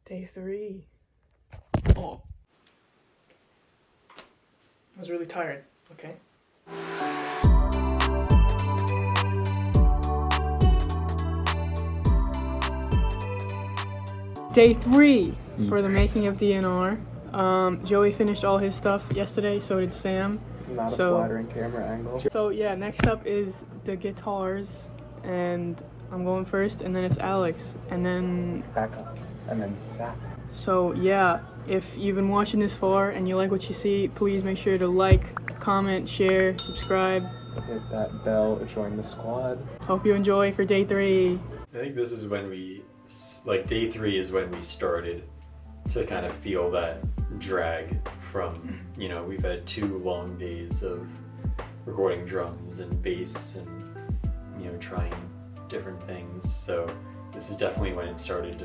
Day 3. Oh. I was really tired, okay? Day 3 for the Making of DNR. Joey finished all his stuff yesterday, so did Sam. It's not a flattering camera angle. So yeah, next up is the guitars, and I'm going first, and then it's Alex, and then Backups, and then sax. So yeah, if you've been watching this far and you like what you see, please make sure to like, comment, share, subscribe. Hit that bell to join the squad. Hope you enjoy for day 3. I think this is when we, like day 3 is when we started to kind of feel that drag from, you know, we've had 2 long days of recording drums and bass and, you know, trying different things. So this is definitely when it started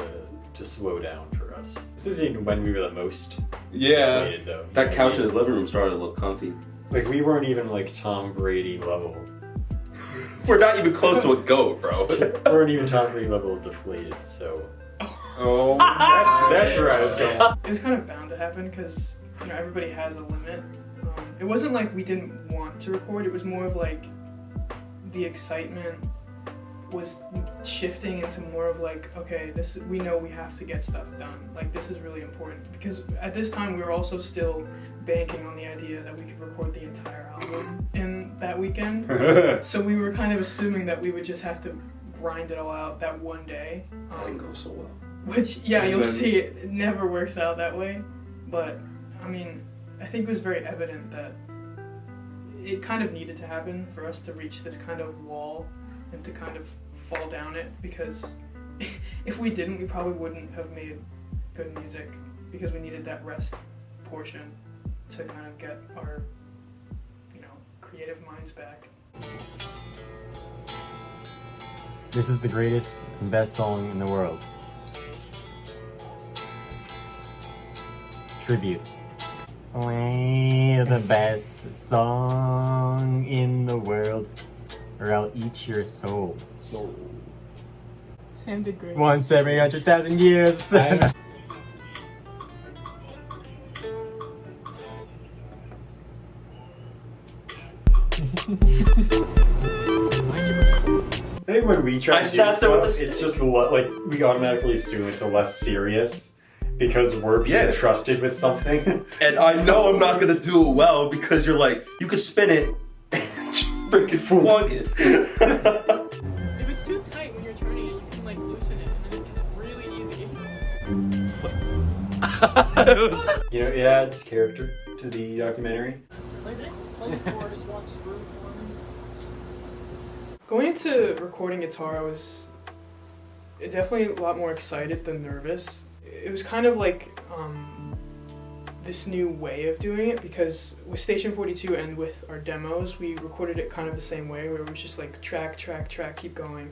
to slow down for us. This is when we were the most deflated, though. That couch in his living room started to look comfy. Like we weren't even like Tom Brady level. We're not even close to a GOAT, bro. We weren't even Tom Brady level deflated, so. Oh, that's where I was going. It was kind of bound to happen because, you know, everybody has a limit. It wasn't like we didn't want to record, it was more of like the excitement was shifting into more of like, okay, we know we have to get stuff done. Like this is really important because at this time we were also still banking on the idea that we could record the entire album in that weekend. So we were kind of assuming that we would just have to grind it all out that one day. That didn't go so well. Which, yeah, you'll see it never works out that way. But, I mean, I think it was very evident that it kind of needed to happen for us to reach this kind of wall and to kind of fall down it, because if we didn't, we probably wouldn't have made good music, because we needed that rest portion to kind of get our, you know, creative minds back. This is the greatest and best song in the world. Tribute. Play the best song in the world, or I'll eat your soul. Sam did great. Once every 100,000 years. I think when we try to do sat there with stuff, the it's just like we automatically assume it's a less serious because we're being trusted with something. And I know I'm not gonna do it well because you're like, you could spin it and just freaking flung it. If it's too tight when you're turning it, you can like loosen it, and then it gets really easy. You know, it adds character to the documentary. Going into recording guitar, I was definitely a lot more excited than nervous. It was kind of like this new way of doing it, because with Station 42 and with our demos, we recorded it kind of the same way, where it was just like track, track, track, keep going.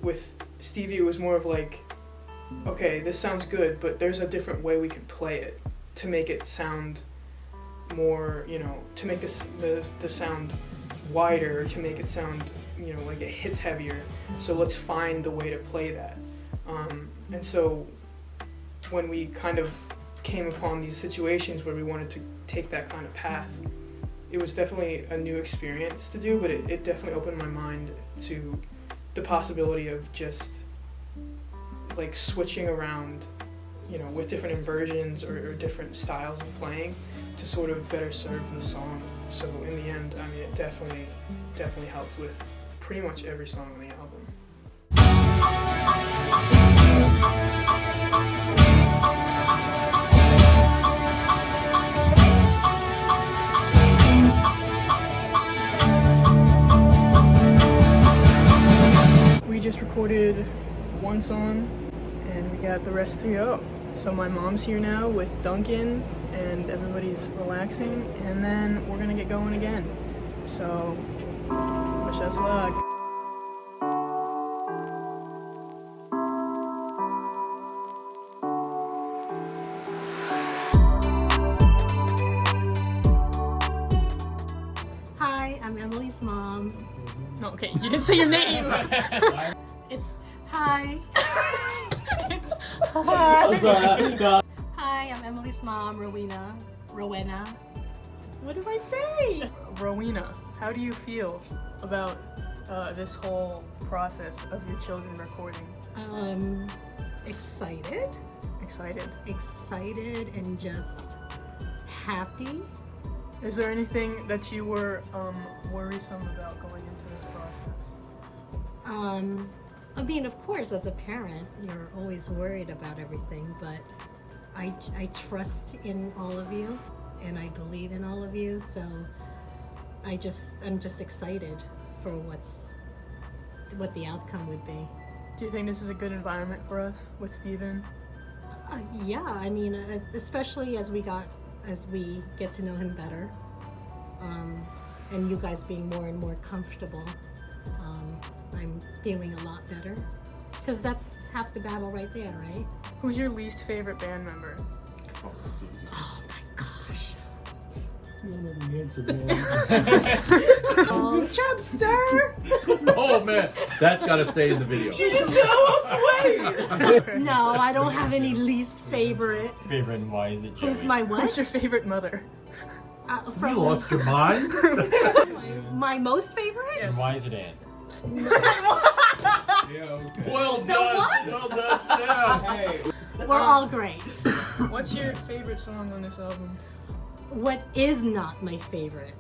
With Stevie, it was more of like, okay, this sounds good, but there's a different way we could play it to make it sound more, you know, to make the sound wider, to make it sound, you know, like it hits heavier. So let's find the way to play that. And so when we kind of came upon these situations where we wanted to take that kind of path, it was definitely a new experience to do, but it definitely opened my mind to the possibility of just like switching around, you know, with different inversions or different styles of playing to sort of better serve the song. So in the end, I mean, it definitely helped with pretty much every song on the album. We just recorded one song and we got the rest to go. So my mom's here now with Duncan and everybody's relaxing, and then we're gonna get going again. So wish us luck. Hi, I'm Emily's mom. Okay, you didn't say your name. It's hi. It's Hi, I'm Emily's mom, Rowena. What do I say? Rowena, how do you feel about this whole process of your children recording? Excited. Excited? And just happy. Is there anything that you were worrisome about going into this process? I mean, of course, as a parent, you're always worried about everything, but I trust in all of you, and I believe in all of you, so I'm just excited for what the outcome would be. Do you think this is a good environment for us with Steven? Yeah, I mean, especially as we get to know him better, and you guys being more and more comfortable, I'm feeling a lot better. Because that's half the battle right there, right? Who's your least favorite band member? Oh, that's easy. Oh my gosh. You don't know the answer, man. Oh, Chubster! Oh man, that's got to stay in the video. No, I don't have any least favorite. Favorite and why is it Joey? Who's my Who's what? your favorite mother? You From lost your mind? my most favorite? Yes. And why is it Ann? Yeah, okay. Well done. what? Well done, Sam. Hey. We're all great. What's your favorite song on this album? What is not my favorite?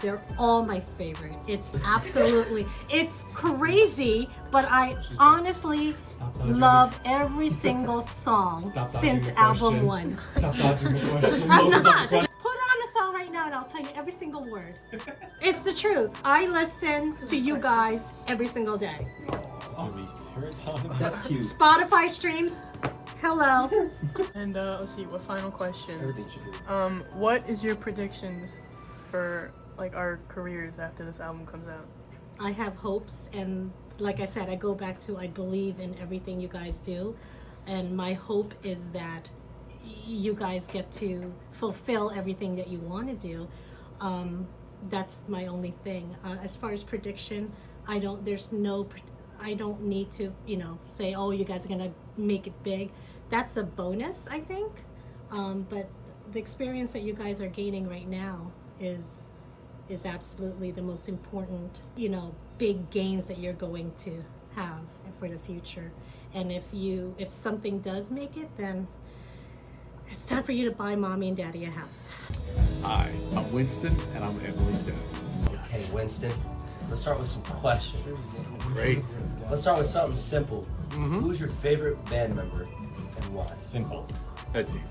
They're all my favorite. It's absolutely, it's crazy, but I honestly love every single song Stop dodging since the album question. 1. Stop dodging the question. I'm Focus on the not. question. Put on a song right now and I'll tell you every single word. It's the truth. I listen to you guys every single day. What's your least favorite song? That's cute. Spotify streams, hello. And let's see, what final question? Everything should be. What is your predictions for like our careers after this album comes out? I have hopes, and like I said, I go back to I believe in everything you guys do, and my hope is that you guys get to fulfill everything that you want to do. That's my only thing. As far as prediction, I don't need to, say, oh, you guys are gonna make it big. That's a bonus, I think. But the experience that you guys are gaining right now is absolutely the most important, big gains that you're going to have for the future. And if something does make it, then it's time for you to buy mommy and daddy a house. Hi, I'm Winston, and I'm Emily's dad. Okay, Winston, let's start with some questions. Great. Let's start with something simple. Who's your favorite band member and why? Simple. That's easy.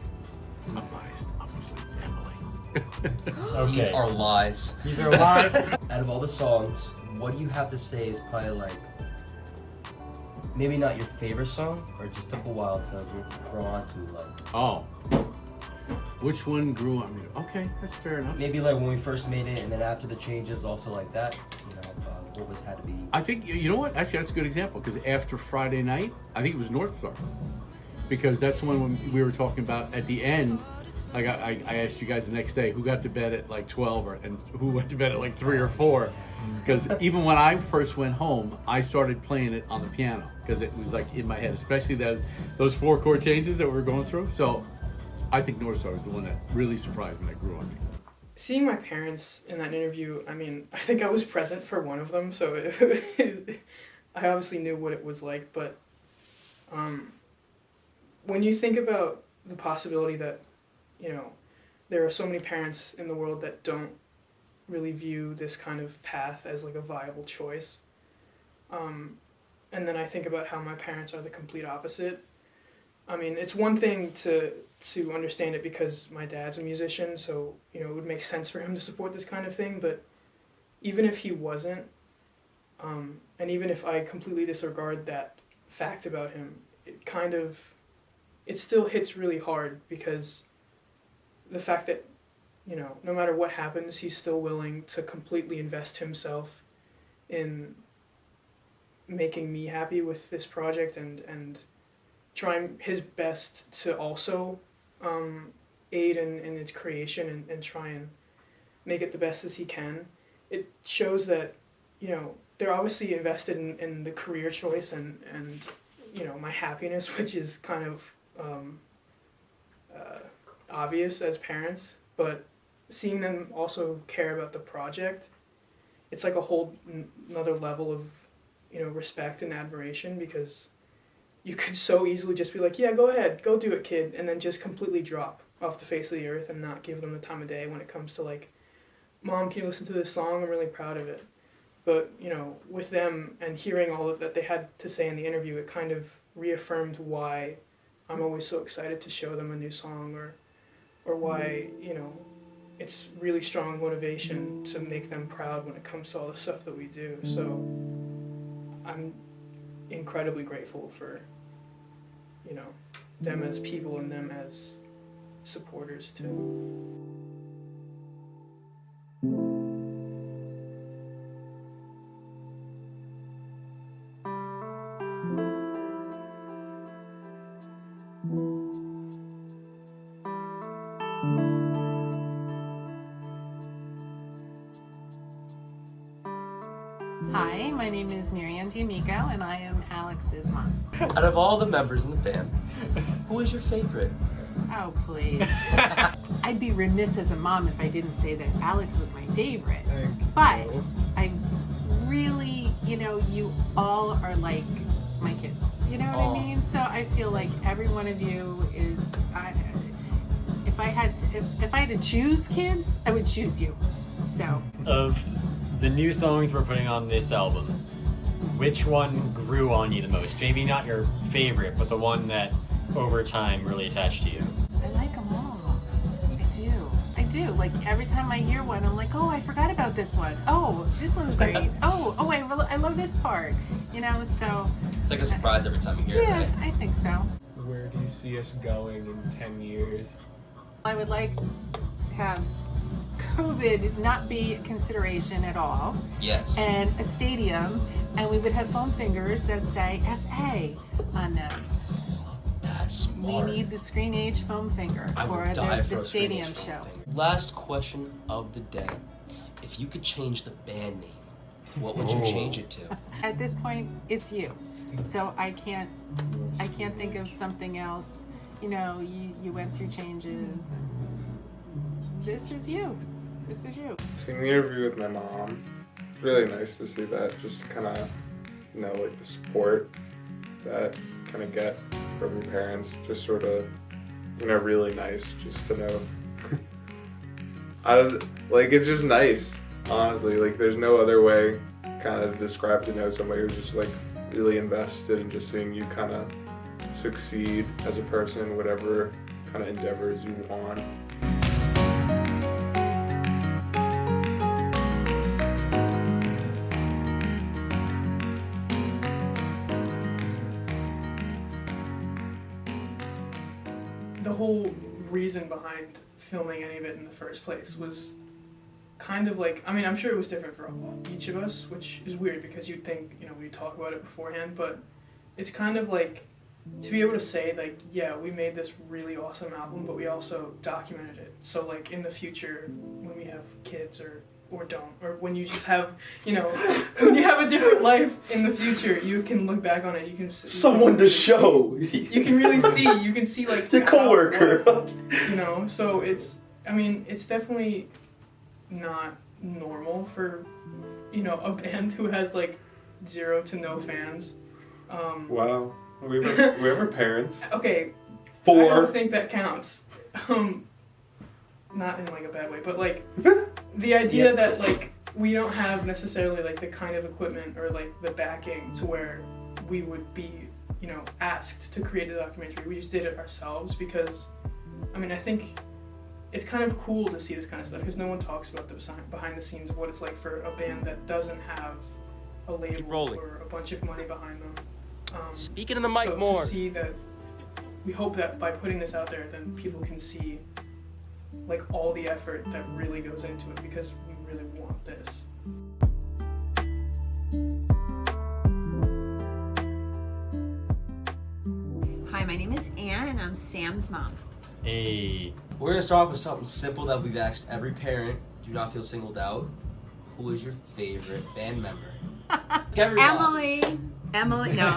I'm biased. Obviously, it's Emily. Okay. These are lies. These are lies. Out of all the songs, what do you have to say is probably like, maybe not your favorite song, or just took a while to grow onto, like, Oh. Which one grew on me? Okay, that's fair enough. maybe like when we first made it, and then after the changes, also like that, what had to be. I think, you know what? Actually, that's a good example, because after Friday night, I think it was North Star. Because that's the one when we were talking about at the end. I asked you guys the next day who got to bed at like 12 and who went to bed at like 3 or 4. Because even when I first went home, I started playing it on the piano because it was like in my head, especially those 4 chord changes that we were going through. So I think North Star was the one that really surprised me, that grew on me. Seeing my parents in that interview, I mean, I think I was present for one of them, so I obviously knew what it was like, but when you think about the possibility that, there are so many parents in the world that don't really view this kind of path as like a viable choice, and then I think about how my parents are the complete opposite. I mean, it's one thing to understand it because my dad's a musician, so, it would make sense for him to support this kind of thing, but even if he wasn't, and even if I completely disregard that fact about him, it still hits really hard because the fact that, no matter what happens, he's still willing to completely invest himself in making me happy with this project and trying his best to also aid in its creation and try and make it the best as he can. It shows that, they're obviously invested in the career choice and my happiness, which is kind of obvious as parents, but seeing them also care about the project, it's like a whole another level of, you know, respect and admiration, because you could so easily just be like, yeah, go ahead, go do it, kid, and then just completely drop off the face of the earth and not give them the time of day when it comes to like, Mom, can you listen to this song? I'm really proud of it. But, you know, with them and hearing all of that they had to say in the interview, it kind of reaffirmed why I'm always so excited to show them a new song, or why, you know, it's really strong motivation to make them proud when it comes to all the stuff that we do. So I'm incredibly grateful for, you know, them as people and them as supporters too. Hi, my name is Marianne D'Amico, and I am Alex's mom. Out of all the members in the band, who is your favorite? Oh, please. I'd be remiss as a mom if I didn't say that Alex was my favorite. But I really, you know, you all are like my kids. You know what I mean? So I feel like every one of you is. If I had to choose kids, I would choose you. So. Of the new songs we're putting on this album, which one grew on you the most? Maybe not your favorite, but the one that over time really attached to you. I like them all. I do. Like every time I hear one, I'm like, oh, I forgot about this one. Oh, this one's great. I love this part. You know, so. It's like a surprise every time you hear it, right? I think so. Where do you see us going in 10 years? I would like to have COVID not be a consideration at all. Yes. And a stadium, and we would have foam fingers that say SA on them. That's smart. We need the ScreenAge foam finger I for would die the for a stadium ScreenAge show. foam finger. Last question of the day. If you could change the band name, what would you change it to? At this point, it's you. So I can't think of something else. You know, you went through changes, and this is you. This is you. Seeing the interview with my mom, it's really nice to see that, just to kind of, you know, like the support that kind of get from your parents, just sort of, you know, really nice just to know. It's just nice, honestly. Like, there's no other way kind of to describe to know somebody who's just like really invested in just seeing you kind of succeed as a person, whatever kind of endeavors you want. The whole reason behind filming any of it in the first place was kind of like, I mean, I'm sure it was different for each of us, which is weird because you'd think, you know, we'd talk about it beforehand, but it's kind of like to be able to say, like, yeah, we made this really awesome album, but we also documented it. So, like, in the future, when we have kids or don't, or when you just have, you know, when you have a different life in the future, you can look back on it. You can Someone to show. You can really see. You can see, like, your coworker. You know, so it's definitely not normal for, you know, a band who has like 0 to no fans. Wow. We were parents. Okay. 4. I don't think that counts. Not in like a bad way, but like the idea that like we don't have necessarily like the kind of equipment or like the backing to where we would be, you know, asked to create a documentary. We just did it ourselves because, I mean, I think it's kind of cool to see this kind of stuff because no one talks about the behind the scenes of what it's like for a band that doesn't have a label or a bunch of money behind them. Speaking in the mic so more. To see that, we hope that by putting this out there, then people can see like all the effort that really goes into it because we really want this. Hi, my name is Anne and I'm Sam's mom. Hey. We're gonna start off with something simple that we've asked every parent. Do not feel singled out. Who is your favorite band member? Emily. Emily. No.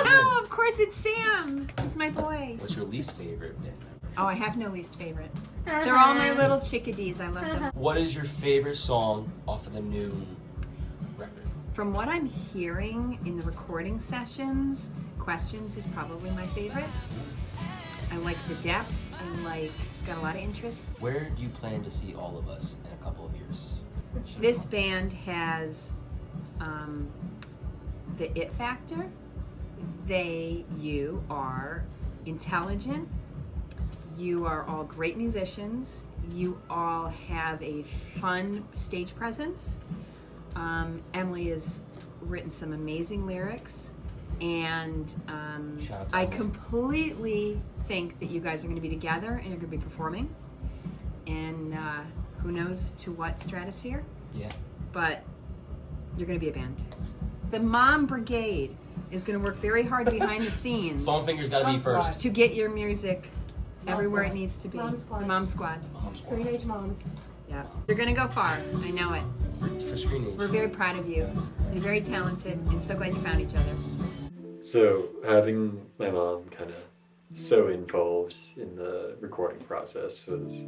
No, of course it's Sam. He's my boy. What's your least favorite band member? Oh, I have no least favorite. They're all my little chickadees. I love them. What is your favorite song off of the new record? From what I'm hearing in the recording sessions, Questions is probably my favorite. I like the depth. I like it's got a lot of interest. Where do you plan to see all of us in a couple of years? This band has the it factor. You are intelligent. You are all great musicians. You all have a fun stage presence. Emily has written some amazing lyrics, and Shout out to I Emily. completely think that you guys are going to be together and you're going to be performing. And who knows to what stratosphere? Yeah. But you're going to be a band. The Mom Brigade is going to work very hard behind the scenes Phone fingers gotta be first. to get your music Mom everywhere Squad. it needs to be. Mom Squad. The Mom Squad. ScreenAge moms. Yeah. You're going to go far. I know it. For ScreenAge. We're very proud of you. You're very talented and so glad you found each other. So having my mom kind of so involved in the recording process was,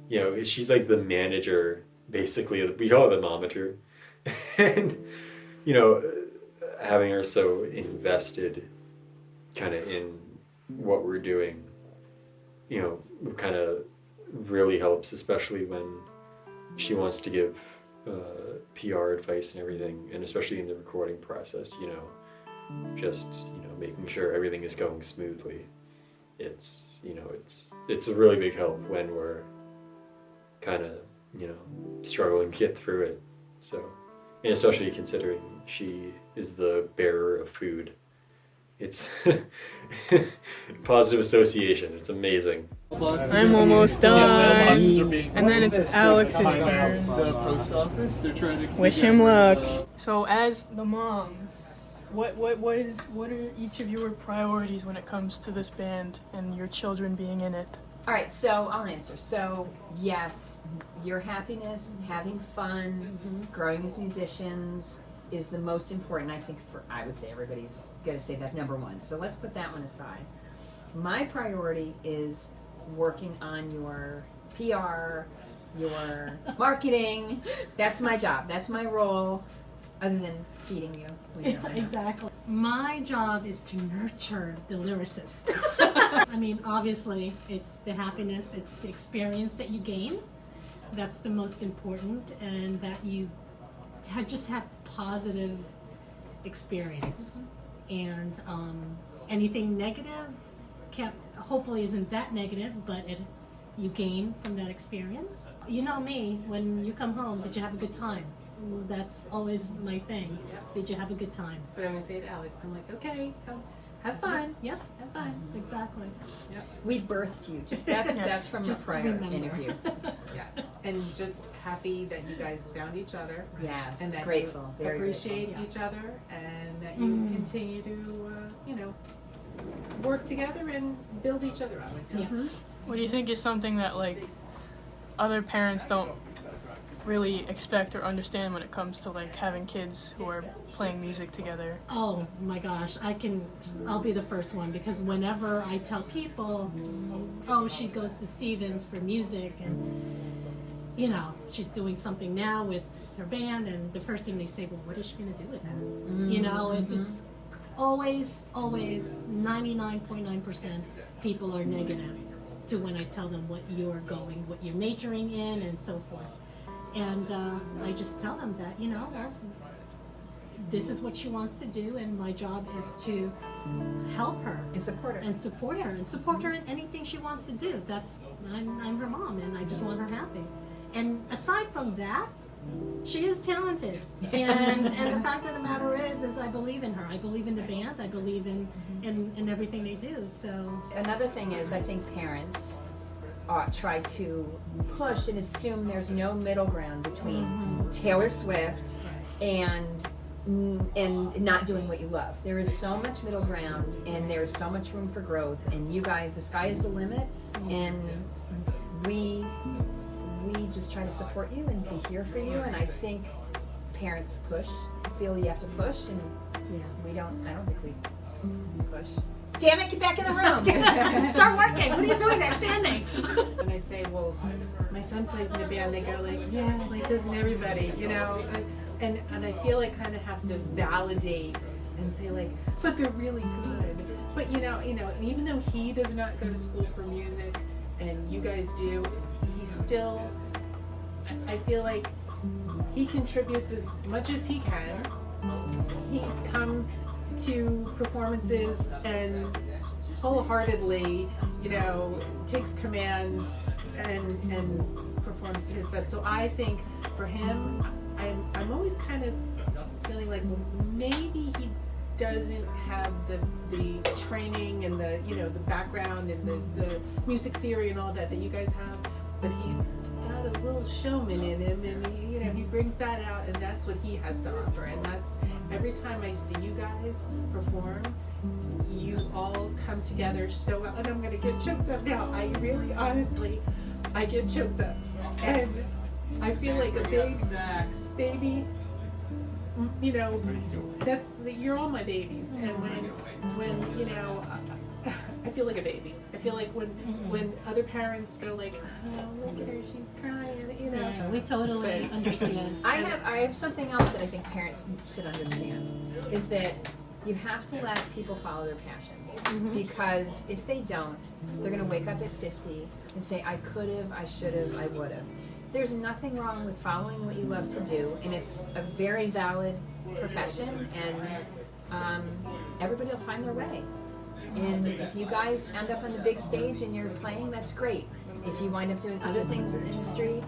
you know, she's like the manager, basically. We call it the momager. And, you know, having her so invested kind of in what we're doing, you know, kind of really helps, especially when she wants to give PR advice and everything, and especially in the recording process, you know, just, you know, making sure everything is going smoothly. It's, you know, it's a really big help when we're kind of, you know, struggling to get through it. So, and especially considering she is the bearer of food. It's positive association. It's amazing. I'm almost done. And then it's Alex's turn. The post office, they're trying to Wish him luck. So as the moms, what are each of your priorities when it comes to this band and your children being in it? All right, so I'll answer. So, yes, your happiness, having fun, growing as musicians is the most important, I think, I would say everybody's going to say that number one. So let's put that one aside. My priority is working on your PR, your marketing. That's my job. That's my role, other than feeding you. When you're at my house. Exactly. My job is to nurture the lyricist. I mean, obviously, it's the happiness, it's the experience that you gain. That's the most important, and that you just have positive experience. And anything negative hopefully isn't that negative, but you gain from that experience. You know me, when you come home, did you have a good time? That's always my thing. Did you have a good time? That's what I'm gonna say to Alex. I'm like, okay, have fun. Yep, have fun. Exactly. We birthed you. Just that's from Just a prior remember. interview. Yes. And just happy that you guys found each other. Yes, And that grateful, you very appreciate grateful. each other, and that you continue to, you know, work together and build each other up. What do you think is something that like other parents don't really expect or understand when it comes to like having kids who are playing music together? Oh my gosh, I'll be the first one, because whenever I tell people, oh, she goes to Stevens for music and, you know, she's doing something now with her band, and the first thing they say, well, what is she going to do with that? You know, it's always 99.9% people are negative to when I tell them what you're majoring in and so forth. And I just tell them that, you know, this is what she wants to do, and my job is to help her And support her. and support her in anything she wants to do. I'm her mom, and I just want her happy. And aside from that, she is talented, and the fact of the matter is I believe in her. I believe in the band. I believe in everything they do. So Another thing is, I think parents try to push and assume there's no middle ground between Taylor Swift and not doing what you love. There is so much middle ground, and there's so much room for growth. And you guys, the sky is the limit, and we just try to support you and be here for you. And I think parents feel you have to push, and Yeah, we don't. I don't think we push. Damn it! Get back in the room. Start working. What are you doing there, standing? When I say, well, my son plays in a band, they go like, yeah, like doesn't everybody, you know? And I feel like kind of have to validate and say like, but they're really good. But you know, and even though he does not go to school for music, and you guys do, he still, I feel like he contributes as much as he can. He comes to performances and wholeheartedly, you know, takes command and performs to his best. So I think for him, I'm always kind of feeling like, well, maybe he doesn't have the training and the, you know, the background and the music theory and all that you guys have, but he's got a little showman in him, and he, you know, he brings that out, and that's what he has to offer. And that's every time I see you guys perform, you all come together so well. And I'm gonna get choked up now. I really, honestly, I get choked up, and I feel like a big baby. You know, you're all my babies, and when you know, I feel like a baby. I feel like when other parents go like, oh, look at her, she's crying, you know. Yeah, we totally understand. I have something else that I think parents should understand, is that you have to let people follow their passions, because if they don't, they're going to wake up at 50 and say, I could have, I should have, I would have. There's nothing wrong with following what you love to do, and it's a very valid profession, and everybody will find their way. And if you guys end up on the big stage and you're playing, that's great. If you wind up doing other things in the industry,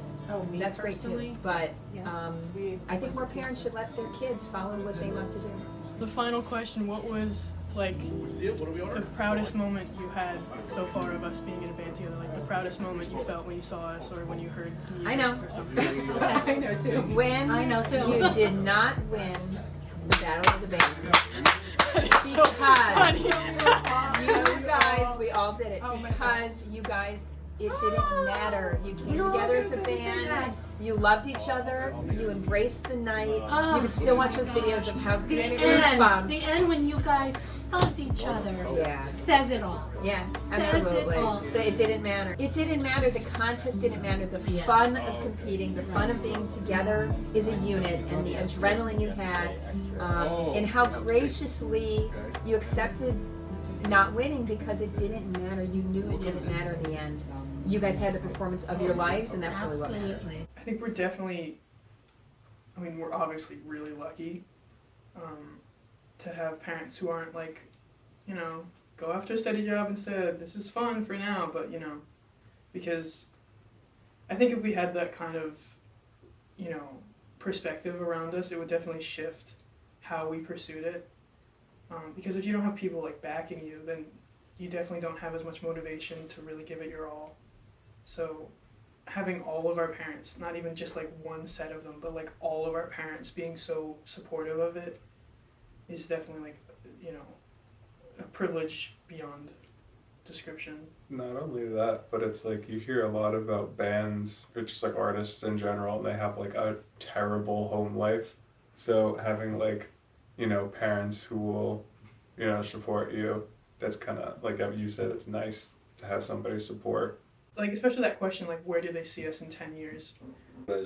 that's great too. But I think more parents should let their kids follow what they love to do. The final question, what was like the proudest moment you had so far of us being in a band together? Like the proudest moment you felt when you saw us or when you heard music I know. or something? I know too. When I know too. you did not win the Battle of the Band. Because you guys, we all did it. Because you guys, it didn't matter. You came together as a band. You loved each other. You embraced the night. You can still watch those videos of how The goosebumps. end when you guys hugged each other, says it all. Yeah, Says absolutely. it all. It didn't matter. It didn't matter. The contest didn't matter. The fun of competing, the fun of being together as a unit, and the adrenaline you had, and how graciously you accepted not winning because it didn't matter. You knew it didn't matter in the end. You guys had the performance of your lives, and that's really what mattered. Absolutely. I think we're definitely, I mean, we're obviously really lucky to have parents who aren't like, you know, go after a steady job instead. This is fun for now, but, you know, because I think if we had that kind of, you know, perspective around us, it would definitely shift how we pursued it. Because if you don't have people like backing you, then you definitely don't have as much motivation to really give it your all. So having all of our parents, not even just like one set of them, but like all of our parents being so supportive of it is definitely like, you know, a privilege beyond description. Not only that, but it's like you hear a lot about bands or just like artists in general, and they have like a terrible home life. So having like, you know, parents who will, you know, support you, that's kind of like you said, it's nice to have somebody support. Like, especially that question, like, where do they see us in 10 years?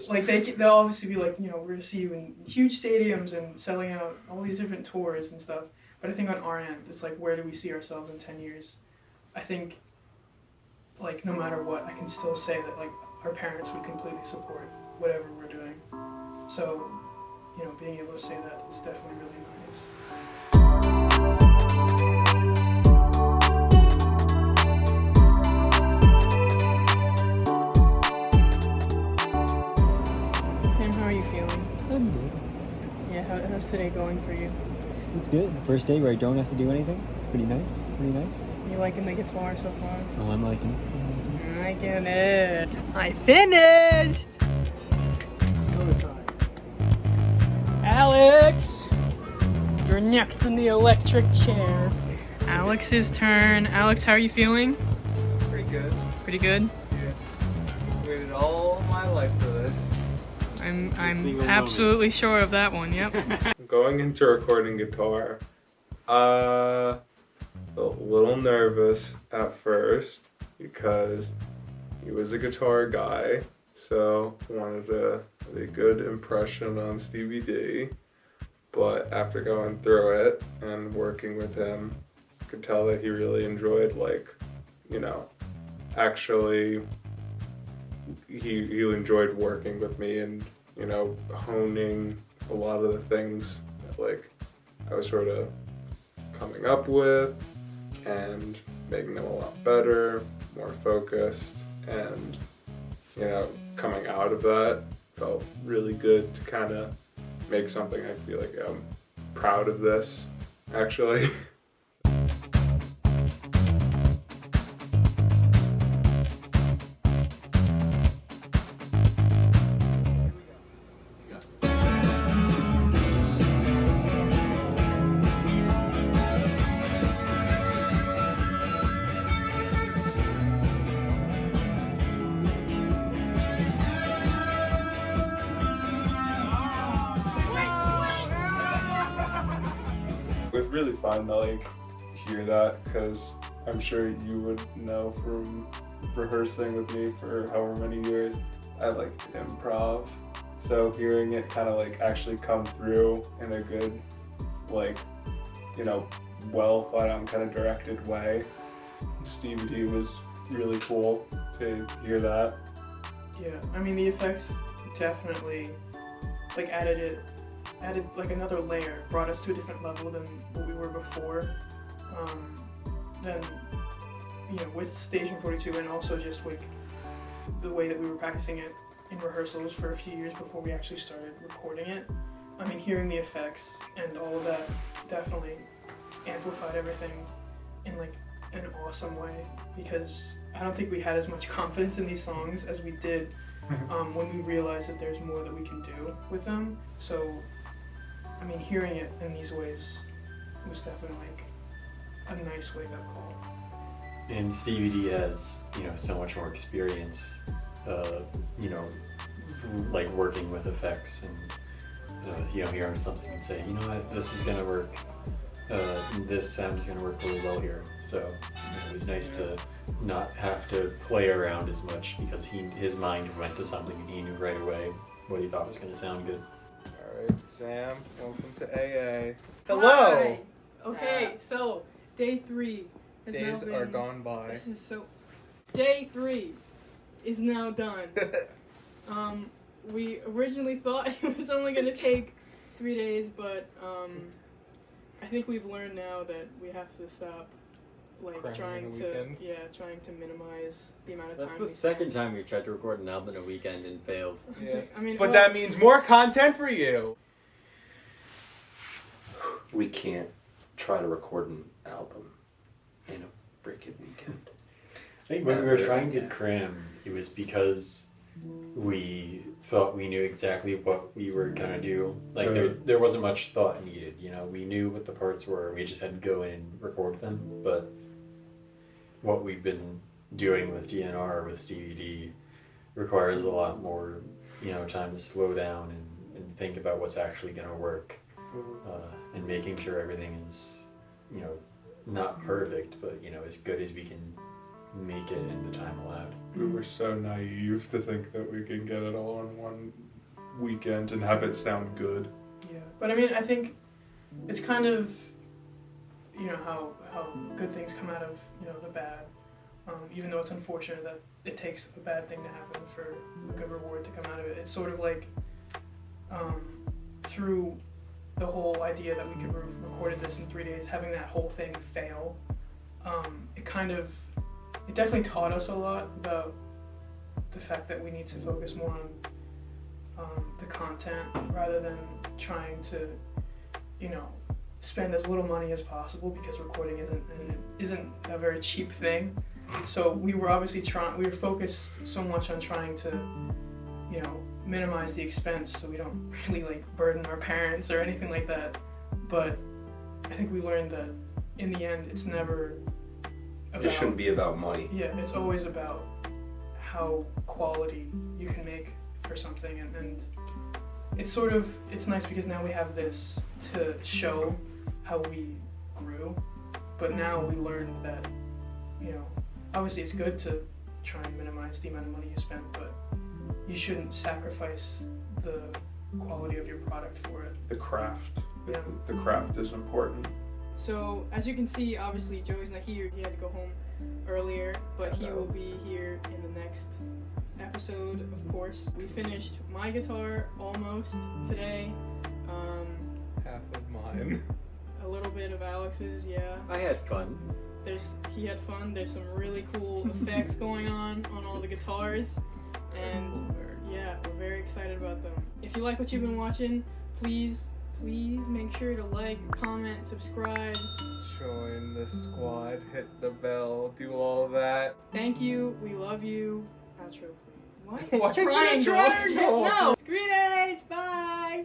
Like, they'll obviously be like, you know, we're going to see you in huge stadiums and selling out all these different tours and stuff. But I think on our end, it's like, where do we see ourselves in 10 years? I think, like, no matter what, I can still say that, like, our parents would completely support whatever we're doing. So, you know, being able to say that is definitely really nice. Sam, how are you feeling? I'm good. Yeah, how's today going for you? It's good. The first day where I don't have to do anything. It's pretty nice. Pretty nice. You liking the guitar so far? Oh, I'm liking it. I'm liking it. I finished! Alex! You're next in the electric chair. Alex's turn. Alex, how are you feeling? Pretty good. Pretty good? Yeah. Waited all my life for this. I'm absolutely sure of that one, yep. I'm going into recording guitar, a little nervous at first because he was a guitar guy, so wanted a really good impression on Stevie D. But after going through it and working with him, I could tell that he really enjoyed, like, you know, actually he enjoyed working with me and, you know, honing a lot of the things that, like, I was sort of coming up with and making them a lot better, more focused, and, you know, coming out of that felt really good to kind of make something I feel like I'm proud of this, actually. It was really fun to like hear that because I'm sure you would know from rehearsing with me for however many years, I liked improv. So hearing it kind of like actually come through in a good, like, you know, well thought out and kind of directed way, Stevie D was really cool to hear that. Yeah, I mean the effects definitely like added like another layer, brought us to a different level than what we were before. Then, you know, with Station 42 and also just like the way that we were practicing it in rehearsals for a few years before we actually started recording it. I mean, hearing the effects and all of that definitely amplified everything in like an awesome way, because I don't think we had as much confidence in these songs as we did when we realized that there's more that we can do with them. So, I mean, hearing it in these ways was definitely like a nice wake-up call. And Stevie D has, you know, so much more experience, you know, like working with effects and, you know, hearing something and say, you know what, this is gonna work, this sound is gonna work really well here. So, you know, it was nice to not have to play around as much because his mind went to something and he knew right away what he thought was gonna sound good. Alright, Sam, welcome to AA. Hi. Okay, so day 3 has now Days been, are gone by. This is so. Day 3 is now done. We originally thought it was only gonna take 3 days, but I think we've learned now that we have to stop, like, Cramming trying in a to weekend. trying to minimize the amount of That's time. the second time we've tried to record an album in a weekend and failed. Yes. I mean, But well, that means more content for you. We can't try to record an album in a freaking weekend. I think when we were trying to cram, it was because we thought we knew exactly what we were gonna do. Like there wasn't much thought needed, you know. We knew what the parts were. We just had to go in and record them. But what we've been doing with DNR with Stevie D requires a lot more, you know, time to slow down and think about what's actually gonna work, and making sure everything is, you know, not perfect, but, you know, as good as we can make it in the time allowed. We were so naive to think that we could get it all in one weekend and have it sound good. Yeah, but I mean, I think it's kind of, you know, how good things come out of, you know, the bad. Even though it's unfortunate that it takes a bad thing to happen for a good reward to come out of it. It's sort of like through the whole idea that we could have recorded this in 3 days, having that whole thing fail, it definitely taught us a lot about the fact that we need to focus more on the content rather than trying to, you know, spend as little money as possible, because recording isn't a very cheap thing. So we were obviously we were focused so much on trying to, you know, minimize the expense so we don't really like burden our parents or anything like that. But I think we learned that in the end it's never about, It shouldn't be about money. yeah, it's always about how quality you can make for something, and it's nice because now we have this to show how we grew, but now we learned that, you know, obviously it's good to try and minimize the amount of money you spend, but you shouldn't sacrifice the quality of your product for it. The craft. Yeah. The craft is important. So as you can see, obviously Joey's not here. He had to go home earlier, but he will be here in the next episode, of course. We finished my guitar almost today. Half of mine. A little bit of Alex's, yeah. I had fun. He had fun. There's some really cool effects going on all the guitars, and yeah, we're very excited about them. If you like what you've been watching, please make sure to like, comment, subscribe. Join the squad, hit the bell, do all that. Thank you. We love you. Outro, please. What? Why is it a triangle? No. ScreenAge. Bye.